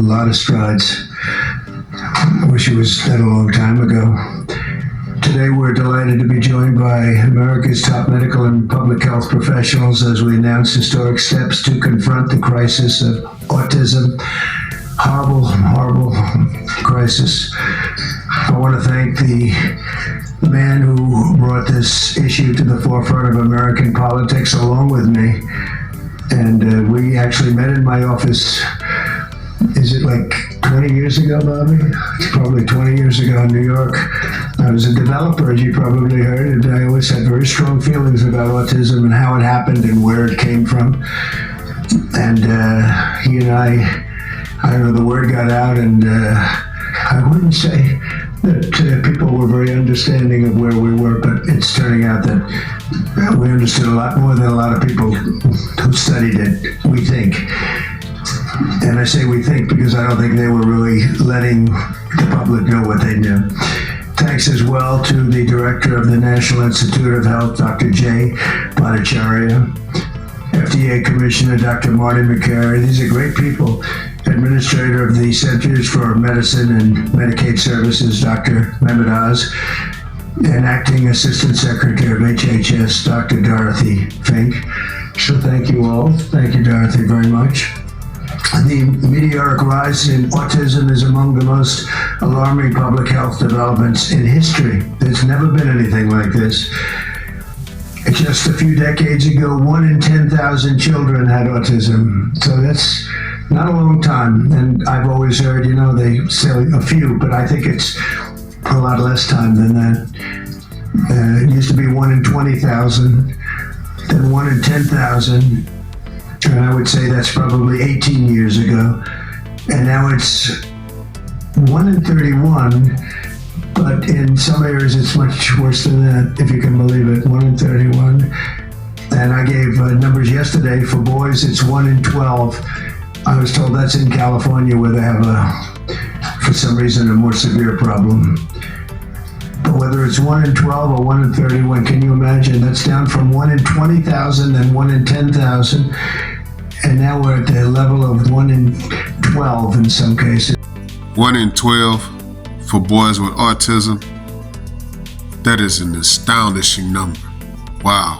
lot of strides. I wish it was done a long time ago. Today we're delighted to be joined by America's top medical and public health professionals as we announce historic steps to confront the crisis of autism. Horrible, horrible crisis. I want to thank the man who brought this issue to the forefront of American politics along with me. And we actually met in my office, is it like 20 years ago, Bobby? It's probably 20 years ago in New York. I was a developer, as you probably heard, and I always had very strong feelings about autism and how it happened and where it came from. And he and I don't know, the word got out, and I wouldn't say that people were very understanding of where we were, but it's turning out that we understood a lot more than a lot of people who studied it, we think. And I say we think because I don't think they were really letting the public know what they knew. Thanks as well to the director of the National Institute of Health, Dr. Jay Bhattacharya, FDA Commissioner, Dr. Marty McCary. These are great people. Administrator of the Centers for Medicine and Medicaid Services, Dr. Mehmet Oz, and Acting Assistant Secretary of HHS, Dr. Dorothy Fink. So thank you all. Thank you, Dorothy, very much. The meteoric rise in autism is among the most alarming public health developments in history. There's never been anything like this. Just a few decades ago, 1 in 10,000 children had autism. So that's not a long time. And I've always heard, they say a few, but I think it's a lot less time than that. It used to be 1 in 20,000, then 1 in 10,000. And I would say that's probably 18 years ago. And now it's 1 in 31, but in some areas it's much worse than that, if you can believe it, 1 in 31. And I gave numbers yesterday. For boys, it's 1 in 12. I was told that's in California where they have, for some reason, a more severe problem. But whether it's 1 in 12 or 1 in 31, can you imagine? That's down from 1 in 20,000, then 1 in 10,000. And now we're at the level of 1 in 12 in some cases. 1 in 12 for boys with autism. That is an astonishing number. Wow.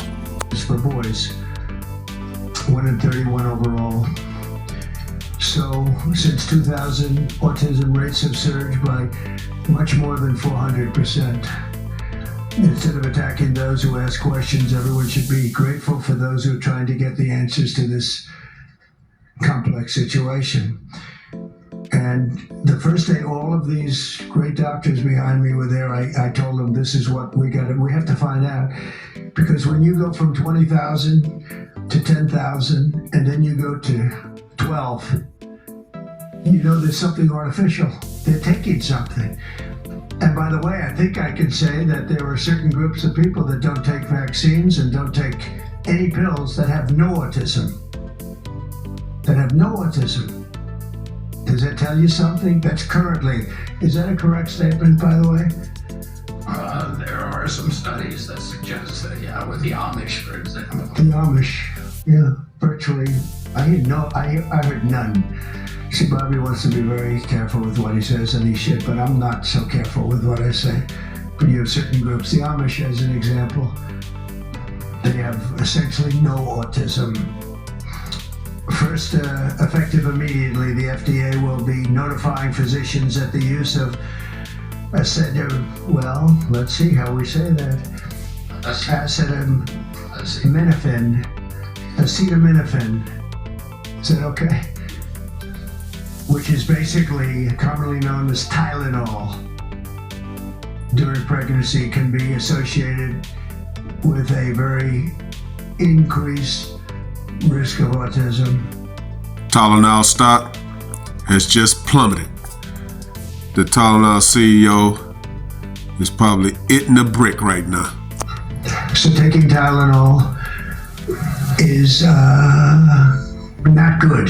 For boys, 1 in 31 overall. So since 2000, autism rates have surged by much more than 400%. Instead of attacking those who ask questions, everyone should be grateful for those who are trying to get the answers to this complex situation. And the first day all of these great doctors behind me were there, I told them this is what we have to find out. Because when you go from 20,000 to 10,000 and then you go to 12, there's something artificial. They're taking something. And by the way, I think I can say that there are certain groups of people that don't take vaccines and don't take any pills that have no autism. Does that tell you something? That's currently, is that a correct statement, by the way? There are some studies that suggest that, with the Amish, for example. The Amish, virtually. I heard none. See, Bobby wants to be very careful with what he says, and he should, but I'm not so careful with what I say. But you have certain groups, the Amish as an example, they have essentially no autism. First, effective immediately, the FDA will be notifying physicians that the use of let's see how we say that. Acetaminophen. Is that okay? Which is basically commonly known as Tylenol, during pregnancy can be associated with a very increased risk of autism. Tylenol stock has just plummeted. The Tylenol CEO is probably eating a brick right now. So taking Tylenol is not good.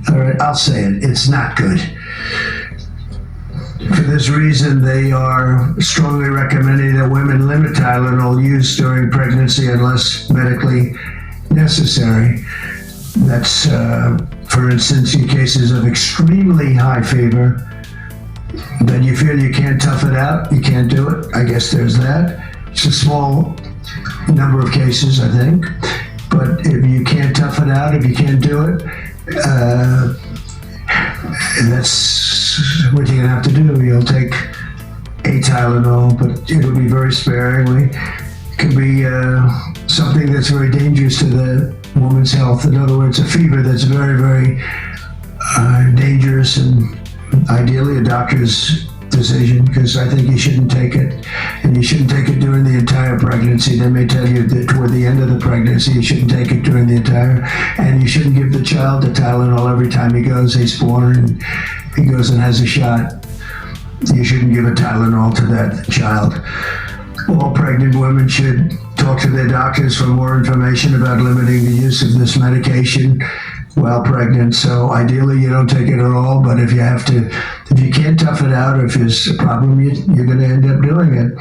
All right, I'll say it. It's not good. For this reason, they are strongly recommending that women limit Tylenol use during pregnancy unless medically necessary. That's For instance, in cases of extremely high fever, that you feel you can't tough it out, you can't do it, I guess there's that. It's a small number of cases, I think. But if you can't tough it out, if you can't do it, that's what you're gonna have to do. You'll take a Tylenol, but it'll be very sparingly. It could be something that's very dangerous to the woman's health. In other words, a fever that's very, very dangerous, and ideally a doctor's decision, because I think you shouldn't take it, and you shouldn't take it during the entire pregnancy. They may tell you that toward the end of the pregnancy you shouldn't take it during the entire, and you shouldn't give the child the Tylenol every time he's born and he goes and has a shot. You shouldn't give a Tylenol to that child. All pregnant women should talk to their doctors for more information about limiting the use of this medication while pregnant. So ideally you don't take it at all, but if you can't tough it out, or if there's a problem, you're going to end up doing it.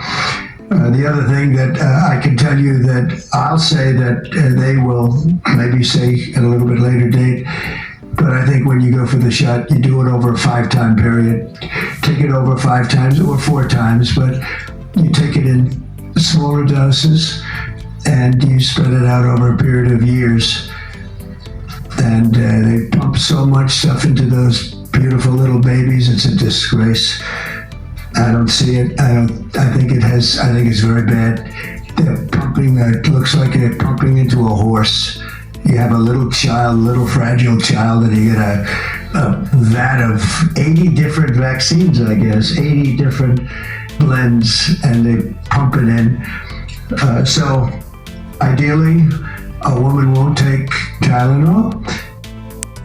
The other thing that I can tell you that I'll say that they will maybe say at a little bit later date, but I think when you go for the shot, you do it over a 5-time period. Take it over 5 times or 4 times, but you take it in smaller doses and you spread it out over a period of years. And they pump so much stuff into those beautiful little babies, it's a disgrace. I don't see it. I think it's very bad. They're pumping, it looks like they're pumping into a horse. You have a little fragile child, and you get a vat of 80 different vaccines, I guess, 80 different blends, and they pump it in. So ideally, a woman won't take Tylenol.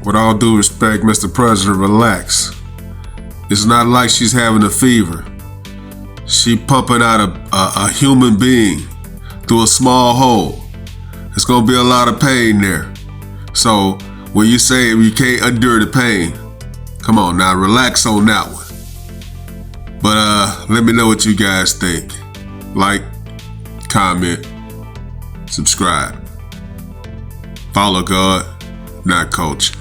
With all due respect, Mr. President, relax. It's not like she's having a fever. She pumping out a human being through a small hole. It's gonna be a lot of pain there. So when you say you can't endure the pain, come on now, relax on that one. But let me know what you guys think. Like, comment, subscribe. Follow God, not culture.